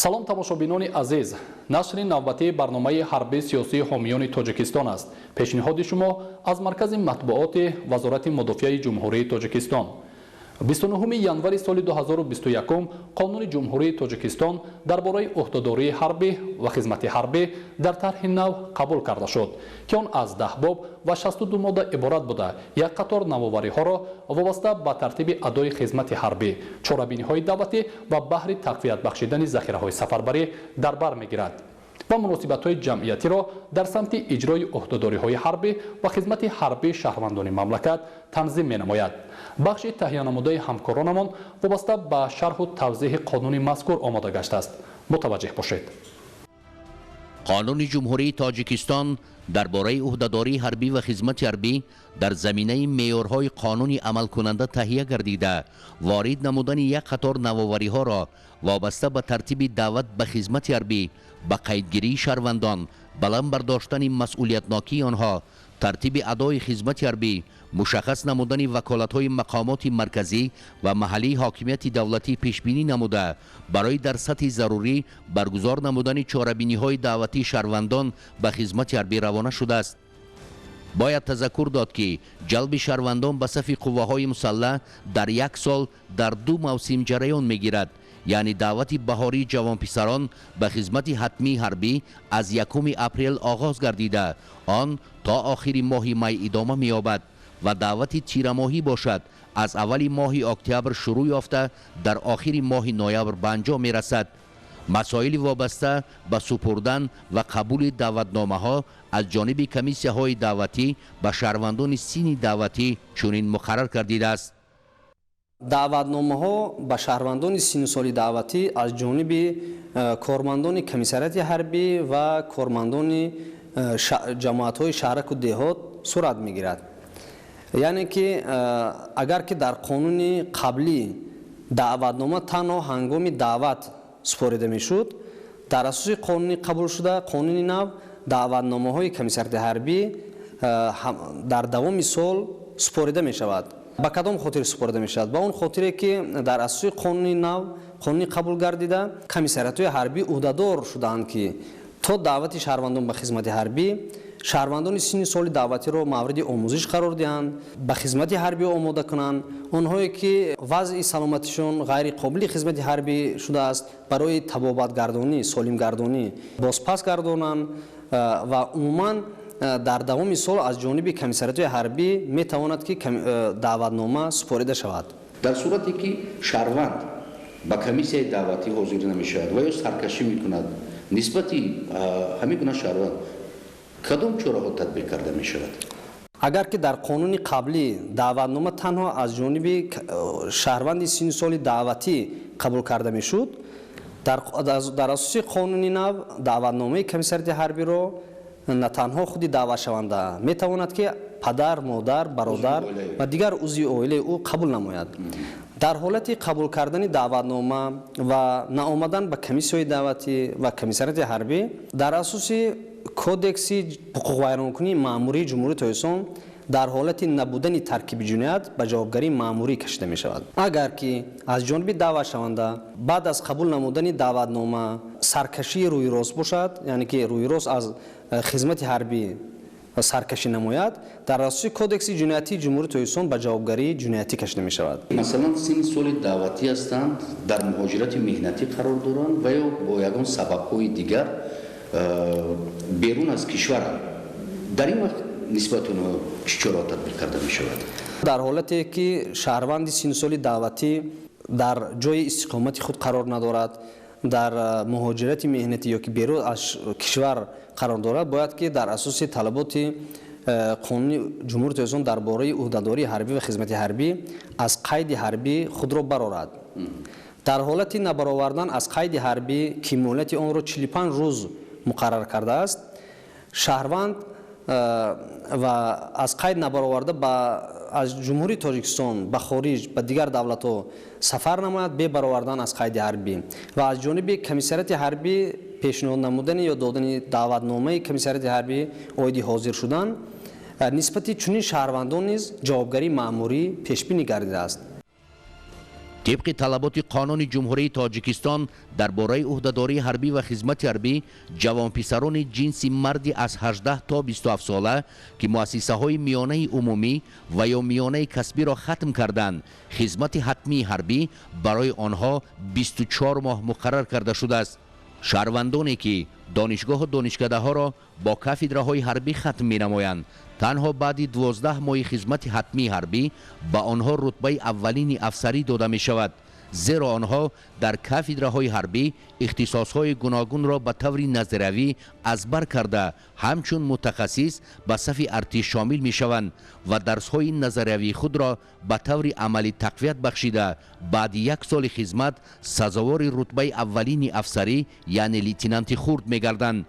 салом тамошобинони азиз, нашри навбатии барномаи ҳарбии сиёсии ҳомиёни тоҷикистон аст. пешниҳоди шумо аз маркази матбуоти вазорати мудофиаи ҷумҳурии тоҷикистон. 29 январи соли 2021 қонуни ҷумҳурии тоҷикистон дар бораи уҳдадории ҳарбӣ ва хизмати ҳарбӣ дар тарҳи нав қабул карда шуд ки он аз 10 боб ва 62 модда иборат буда як қатор навовариҳоро вобаста ба тартиби адои хизмати ҳарбӣ, чорабиниҳои давлатӣ ва баҳри тақвият бахшидани захираҳои сафарбарӣ дар бар мегирад ва муносибатҳои ҷамъиятиро дар самти иҷрои уҳдадориҳои ҳарбӣ ва хизмати ҳарбии шаҳрвандони мамлакат танзим менамояд. бахши таҳиянамудаи ҳамкоронамон вобаста ба шарҳу тавзеҳи қонуни мазкур омода гаштааст. мутаваҷҷеҳ бошед. қонуни ҷумҳурии тоҷикистон дар бораи уҳдадории ҳарбӣ ва хизмати ҳарбӣ дар заминаи меъёрҳои қонуни амалкунанда таҳия гардида, ворид намудани як қатор навовариҳоро вобаста ба тартиби даъват ба хизмати ҳарбӣ, ба қайдгирии шаҳрвандон, баланд бардоштани масъулиятнокии онҳо, тартиби адои хизмати ҳарбӣ, мушаххас намудани ваколатҳои мақомоти марказӣ ва маҳаллии ҳокимияти давлатӣ пешбинӣ намуда, барои дар сатҳи зарурӣ баргузор намудани чорабиниҳои даъватии шаҳрвандон ба хизмати ҳарбӣ равона шудааст. бояд тазаккур дод ки ҷалби шаҳрвандон ба сафи қувваҳои мусаллаҳ дар як сол дар 2 мавсим ҷараён мегирад, яъне даъвати баҳории ҷавонписарон ба хизмати ҳатмии ҳарбӣ аз 1 апрел оғоз гардида, он то охири моҳи май идома меёбад ва даъвати тирамоҳӣ бошад, аз аввали моҳи октябр шурӯъ ёфта дар охири моҳи ноябр ба анҷом мерасад. масоили вобаста ба супурдан ва қабули даъватномаҳо аз ҷониби комиссияҳои даъватӣ ба шаҳрвандони синни даъватӣ чунин муқаррар гардидааст. даъватномаҳо ба шаҳрвандони синну соли даъватӣ аз ҷониби кормандони комиссарияти ҳарбӣ ва кормандони ҷамоатҳои шаҳраку деҳот сурат мегирад. яъне ки агар ки дар қонуни қаблӣ даъватнома танҳо ҳангоми даъват супорида мешуд, дар асоси қонуни қабулшуда қонуни нав даъватномаҳои комиссарияти ҳарбӣ дар давоми сол супорида мешавад. ба кадом хотир супорида мешавад? ба он хотире ки дар асоси қонуни нав қонуни қабул гардида комиссариятҳои ҳарбӣ уҳдадор шудаанд ки то даъвати шаҳрвандон ба хизмати ҳарбӣ, шаҳрвандони синни соли даъватиро мавриди омӯзиш қарор диҳанд, ба хизмати ҳарбӣ омода кунанд. онҳое ки вазъи саломатишон ғайри қобили хизмати ҳарбӣ шудааст, барои табобатгардонӣ, солимгардонӣ бозпас гардонанд ва умуман дар давоми сол аз ҷониби комиссариятҳои ҳарбӣ метавонад ки даъватнома супорида шавад. дар сурате ки шаҳрванд ба комиссияи даъватӣ ҳозир намешавад ва ё саркашӣ мекунад нисбати ҳамин гуна шаҳрванд, кадом чораҳо татбиқ карда мешавад? агар ки дар қонуни қаблӣ даъватнома танҳо аз ҷониби шаҳрванди синни соли даъватӣ қабул карда мешуд, дар асоси қонуни нав даъватномаи комиссарияти ҳарбиро на танҳо худи даъватшаванда метавонад ки падар, модар, бародар ва дигар узви оилаи ӯ қабул намояд. дар ҳолати қабул кардани даъватнома ва наомадан ба комиссияҳои даъватӣ ва комиссарияти ҳарбӣ дар асоси кодекси ҳуқуқвайронкунии маъмурии ҷумҳурии тоҷикистон дар ҳолати набудани таркиби ҷиноят ба ҷавобгарии маъмурӣ кашида мешавад. агар ки аз ҷониби даъватшаванда баъд аз қабул намудани даъватнома саркашии рӯйрост бошад, яъне ки рӯйрост аз хизмати ҳарбӣ саркашӣ намояд, дар асоси кодекси ҷиноятии ҷумҳурии тоҷикистон ба ҷавобгарии ҷиноятӣ кашида мешавад. масалан синни соли даъватӣ ҳастанд, дар муҳоҷирати меҳнатӣ қарор доранд ва ё бо ягон сабабҳои дигар берун аз кишваранд. дар ин вақт нисбати онҳо чӣ чораҳо татбиқ карда мешавад? дар ҳолате ки шаҳрванди синни соли даъватӣ дар ҷои истиқомати худ қарор надорад, дар муҳоҷирати меҳнатӣ ё ки берун аз кишвар қарор дорад, бояд ки дар асоси талаботи қонуни ҷумҳурии тоҷикистон дар бораи уҳдадории ҳарбӣ ва хизмати ҳарбӣ аз қайди ҳарбӣ худро барорад. дар ҳолати набаровардан аз қайди ҳарбӣ ки муҳлати онро 45 рӯз муқаррар кардааст, шаҳрванд ва аз қайд набароварда аз ҷумҳурии тоҷикистон ба хориҷ ба дигар давлатҳо сафар намояд бе баровардан аз қайди ҳарбӣ ва аз ҷониби комиссарияти ҳарбӣ пешниҳод намудани ё додани даъватномаи комиссарияти ҳарбӣ оиди ҳозир шудан нисбати чунин шаҳрвандон низ ҷавобгарии маъмурӣ пешбинӣ гардидааст. طبق طلبات قانون جمهوری تاجیکستان درباره عهدهداری حربی و خدمت حربی جوان پسران جنس مردی از 18 تا 27 ساله که مؤسسه های میانه عمومی و یا میانه کسبی را ختم کردند خدمت حتمی حربی برای آنها 24 ماه مقرر کرده شده است. شهروندانی که دانشگاه و دانشکده ها را با کافدرهای حربی ختم می نمایند تنها بعد 12 ماه خدمت حتمی حربی به آنها رتبه اولین افسری داده می شود، زیرا آنها در کافدرهای حربی اختصاصهای گوناگون را به طور نظروی از بر کرده همچون متخصص به صف ارتش شامل می شوند و درسهای نظروی خود را به طور عملی تقویت بخشیده بعد 1 سال خدمت سزاوار رتبه اولین افسری یعنی لیتنانت خرد می گردند.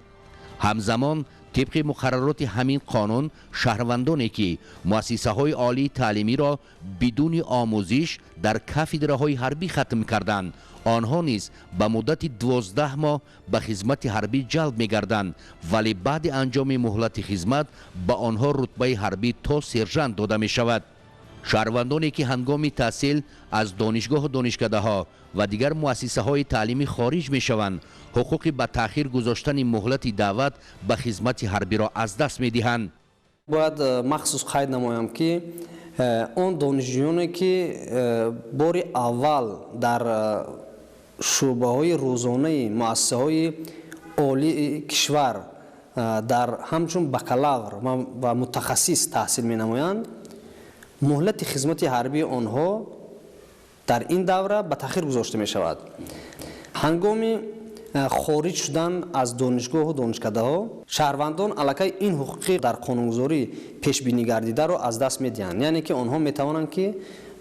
همزمان طبق مقررات همین قانون شهروندانی که مؤسسه های عالی تعلیمی را بدون آموزش در کافدره های حربی ختم کردند آنها نیز به مدت 12 ماه به خدمت حربی جلب می گردند ولی بعد انجام مهلت خدمت به آنها رتبه حربی تا سرژانت داده می شود. شهروندانی که هنگام تحصیل از دانشگاه و دانشکده ها و دیگر مؤسسه های تعلیمی خارج می شوند حقوق به تأخیر گذاشتن مهلت دعوت به خدمت حربی را از دست می دهند. باید مخصوص قید نمایم که اون دانشجویانی که بار اول در شعبه های روزانه مؤسسه های عالی کشور در همچون بکالور و متخصص تحصیل می نمایند مهلت خدمت حربی آنها در این دوره به تأخیر گذاشته می شود. هنگام خارج شدن از دانشگاه و دانشکده ها شهروندان علاقه این حقوقی در قانونگذاری پیش بینی گردیده را از دست می دهند، یعنی که آنها می توانند که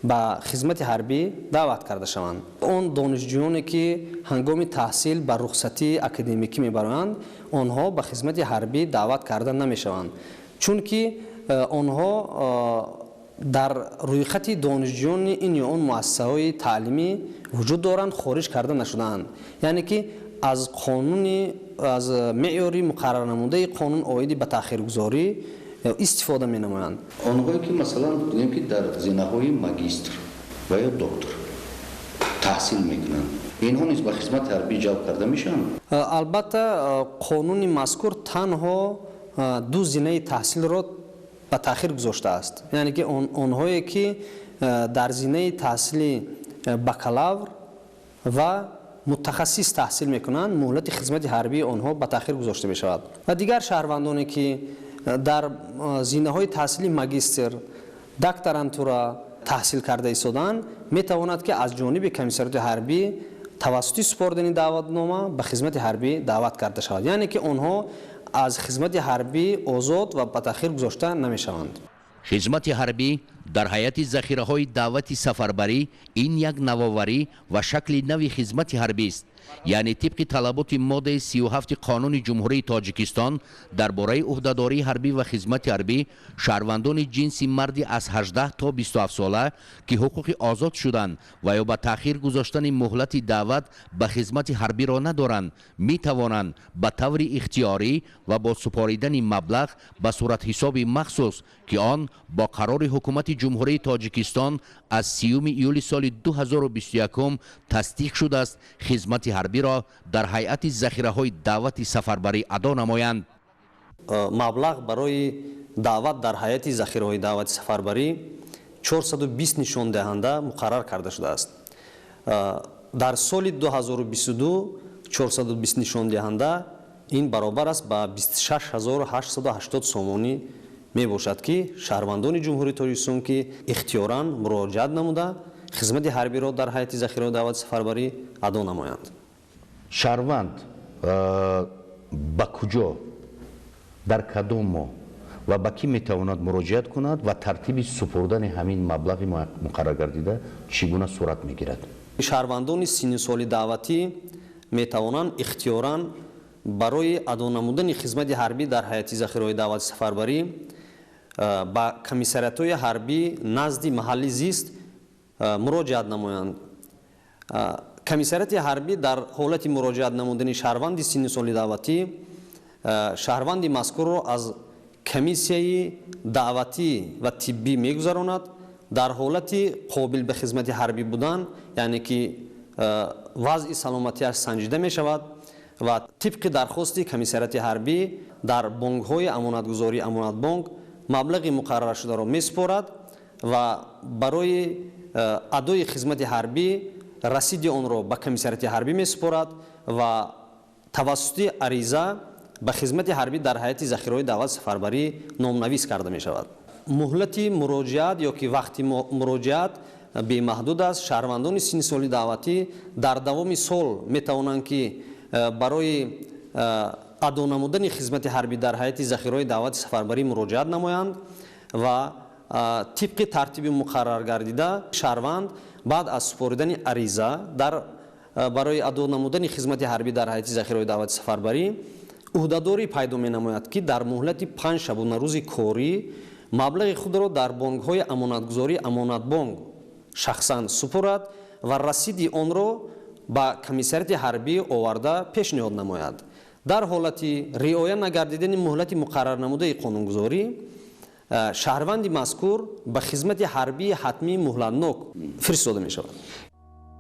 به خدمت حربی دعوت کرده شوند. اون دانشجویانی که هنگام تحصیل به رخصتی اکادمیکی می برند آنها به خدمت حربی دعوت کرده نمی شوند، چون که آنها در روی خط دانشجویان این یا اون مؤسسه های تعلیمی وجود دارند خارج کرده نشدند، یعنی که از قانون از معیاری مقرر نموده قانون عاید به تأخیرگذاری استفاده می نمایند. آنهایی که مثلا دیدیم که در زینه های ماجستر و یا دکتر تحصیل میکنند اینها نیز به خدمت حربی جلب کرده میشن. البته قانون مذکور تنها 2 زینه تحصیل را به تأخیر گذاشته است، یعنی که آنهایی که در زینه تحصیل بکالور و متخصص تحصیل میکنند مهلت خدمت حربی آنها به تأخیر گذاشته می شود و دیگر شهروندانی که در زینه های تحصیلی ماجستر دکترانتورا تحصیل کرده ایستادند می تواند که از جانب کمیسریات حربی توسط سپردن دعوتنامه به خدمت حربی دعوت کرده شود، یعنی که آنها از خدمت حربی آزاد و به تأخیر گذاشته نمی شوند. خدمت حربی در حیات ذخیره های دعوت سفربری این یک نوآوری و شکل نوی خدمت حربی است، یعنی طبق طلبات ماده 37 قانون جمهوری تاجیکستان درباره عهدهداری حربی و خدمت حربی شهروندان جنس مردی از 18 تا 27 ساله که حقوق آزاد شدند و یا به تأخیر گذاشتن مهلت دعوت به خدمت حربی را ندارند می توانند به طور اختیاری و با سپاریدن مبلغ به صورت حساب مخصوص که آن با قرار حکومت جمهوری تاجیکستان از 30 ایول سال 2021 تصدیق شده است خدمت حربی را در هیئت ذخیره های دعوت سفربری ادا نمایند. مبلغ برای دعوت در هیئت ذخیره های دعوت سفربری 420 نشان دهنده مقرر کرده شده است. در سال 2022 420 نشان دهنده این برابر است به 26880 سومانی می باشد که شهروندان جمهوری تاجیکستان که اختیاراً مراجعت نموده خدمت حربی را در هیئت ذخیره دعوت سفربری ادا نمایند. شهروند به کجا در کدام ماه و به کی میتواند مراجعت کند و ترتیب سپردن همین مبلغ مقرر گردیده چگونه صورت میگیرد؟ شهروندان سن سال دعوتی میتوانند اختیاراً برای ادا نمودن خدمت حربی در هیئت ذخیره دعوت سفربری با کمیسریات‌های حربی نزد محلی زیست مراجعت نمایند. کمیسریات حربی در حالت مراجعت نمودن شهروند سن سال دعوتی شهروند مذکور را از کمیسیه دعوتی و طبی میگذراند дар ҳолати қобил ба хизмати ҳарбӣ будан, яъне ки вазъи саломатиаш санҷида мешавад ва тибқи дархости комиссарияти ҳарбӣ дар бонкҳои амонатгузорӣ амонатбонк маблағи муқарраршударо месупорад ва барои адои хизмати ҳарбӣ расиди онро ба комиссарияти ҳарбӣ месупорад ва тавассути ариза ба хизмати ҳарбӣ дар ҳайати захираҳои давлати сафарбарӣ номнавис карда мешавад. муҳлати муроҷиат ё ки вақти муроҷиат бемаҳдуд аст. шаҳрвандони синни соли даъватӣ дар давоми сол метавонанд ки барои адо намудани хизмати ҳарбӣ дар ҳайати захираҳои давлати сафарбарӣ муроҷиат намоянд ва тибқи тартиби муқаррар гардида шаҳрванд баъд аз супоридани ариза барои адо намудани хизмати ҳарбӣ дар ҳайати захираҳои давлати сафарбарӣ уҳдадорӣ пайдо менамояд ки дар муҳлати 5 шабона рӯзи корӣ маблағи худро дар бонкҳои амонатгузорӣ амонатбонк шахсан супорад ва расиди онро ба комиссарияти ҳарбӣ оварда пешниҳод намояд. дар ҳолати риоя нагардидани муҳлати муқаррар намудаи қонунгузорӣ шаҳрванди мазкур ба хизмати ҳарбии ҳатмии муҳлатнок фиристода мешавад.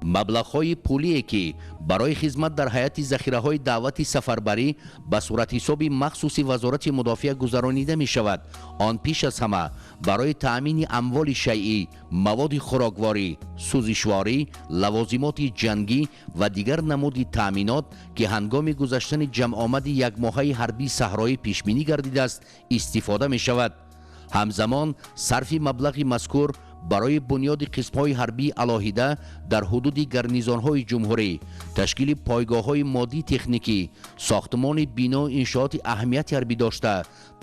маблағҳои пулие ки барои хизмат дар ҳайати захираҳои даъвати сафарбарӣ ба суратҳисоби махсуси вазорати мудофиа гузаронида мешавад, он пеш аз ҳама барои таъмини амволи шайъӣ, маводи хӯрокворӣ, сӯзишворӣ, лавозимоти ҷангӣ ва дигар намуди таъминот ки ҳангоми гузаштани ҷамъомади якмоҳаи ҳарбии саҳроӣ пешбинӣ гардидааст истифода мешавад. ҳамзамон сарфи маблағи мазкур барои бунёди қисмҳои ҳарбии алоҳида дар ҳудуди гарнизонҳои ҷумҳурӣ, ташкили пойгоҳҳои моддӣ техникӣ, сохтмони бино иншооти аҳамияти ҳарбӣ дошта,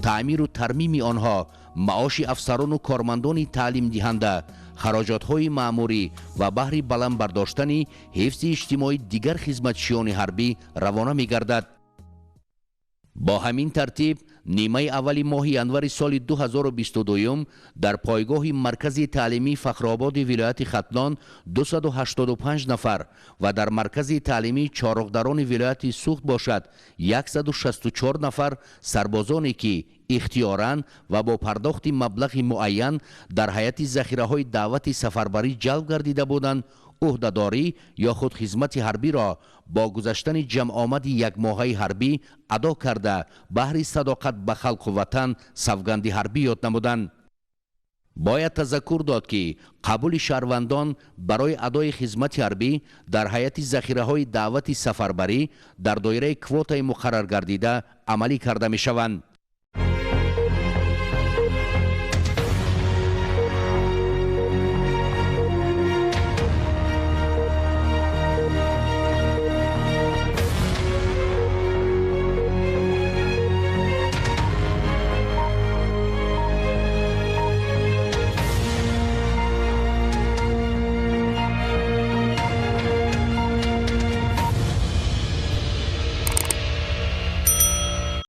таъмиру тармими онҳо, маоши афсарону кормандони таълимдиҳанда, хароҷотҳои маъмурӣ ва баҳри баланд бардоштани ҳифзи иҷтимоии дигар хизматчиёни ҳарбӣ равона мегардад. бо ҳамин тартиб нимаи аввали моҳи январи соли 2022 дар пойгоҳи маркази таълимии фахрободи вилояти хатлон 285 нафар ва дар маркази таълимии чороғдарони вилояти суғд бошад 164 нафар сарбозоне ки ихтиёран ва бо пардохти маблағи муайян дар ҳайати захираҳои даъвати сафарбарӣ ҷалб гардида буданд, уҳдадорӣ ё худ хизмати ҳарбиро бо гузаштани ҷамъомади якмоҳаи ҳарбӣ адо карда баҳри садоқат ба халқу ватан савганди ҳарбӣ ёд намуданд. бояд тазаккур дод ки қабули шаҳрвандон барои адои хизмати ҳарбӣ дар ҳайати захираҳои даъвати сафарбарӣ дар доираи квотаи муқаррар гардида амалӣ карда мешаванд.